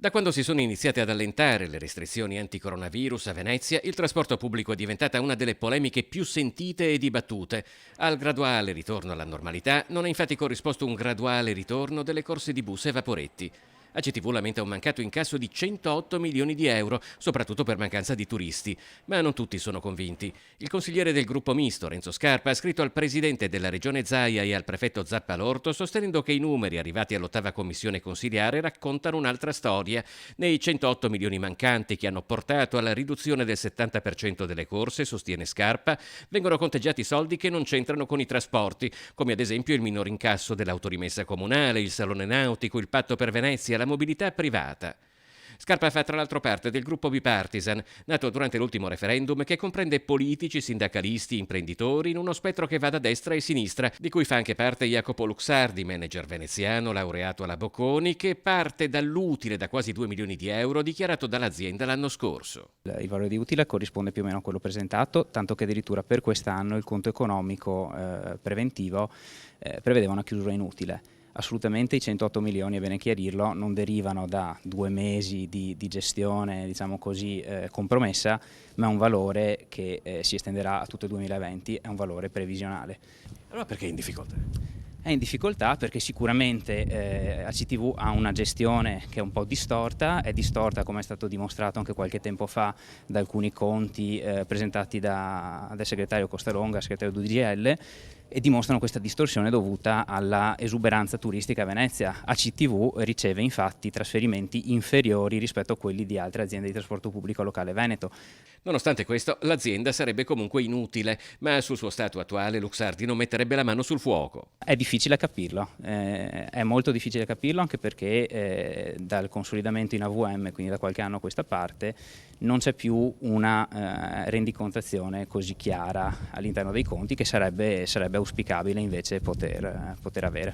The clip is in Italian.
Da quando si sono iniziate ad allentare le restrizioni anti-coronavirus a Venezia, il trasporto pubblico è diventata una delle polemiche più sentite e dibattute. Al graduale ritorno alla normalità non è infatti corrisposto un graduale ritorno delle corse di bus e vaporetti. ACTV lamenta un mancato incasso di 108 milioni di euro, soprattutto per mancanza di turisti. Ma non tutti sono convinti. Il consigliere del gruppo misto, Renzo Scarpa, ha scritto al presidente della regione Zaia e al prefetto Zappalorto sostenendo che i numeri arrivati all'ottava commissione consiliare raccontano un'altra storia. Nei 108 milioni mancanti che hanno portato alla riduzione del 70% delle corse, sostiene Scarpa, vengono conteggiati soldi che non c'entrano con i trasporti, come ad esempio il minor incasso dell'autorimessa comunale, il salone nautico, il patto per Venezia, la mobilità privata. Scarpa fa tra l'altro parte del gruppo bipartisan, nato durante l'ultimo referendum, che comprende politici, sindacalisti, imprenditori in uno spettro che va da destra e sinistra, di cui fa anche parte Jacopo Luxardi, manager veneziano, laureato alla Bocconi, che parte dall'utile da quasi 2 milioni di euro dichiarato dall'azienda l'anno scorso. Il valore di utile corrisponde più o meno a quello presentato, tanto che addirittura per quest'anno il conto economico preventivo prevedeva una chiusura inutile. Assolutamente i 108 milioni, è bene chiarirlo, non derivano da 2 mesi di gestione, diciamo così, compromessa, ma è un valore che si estenderà a tutto il 2020, è un valore previsionale. Allora perché è in difficoltà? È in difficoltà perché sicuramente ACTV ha una gestione che è un po' distorta, è distorta come è stato dimostrato anche qualche tempo fa da alcuni conti presentati dal segretario Costalonga, segretario d'UDGL, e dimostrano questa distorsione dovuta alla esuberanza turistica a Venezia. ACTV riceve infatti trasferimenti inferiori rispetto a quelli di altre aziende di trasporto pubblico locale veneto. Nonostante questo, l'azienda sarebbe comunque inutile, ma sul suo stato attuale Luxardi non metterebbe la mano sul fuoco. È difficile capirlo, è molto difficile capirlo anche perché dal consolidamento in AVM, quindi da qualche anno a questa parte, non c'è più una rendicontazione così chiara all'interno dei conti che sarebbe auspicabile invece poter avere.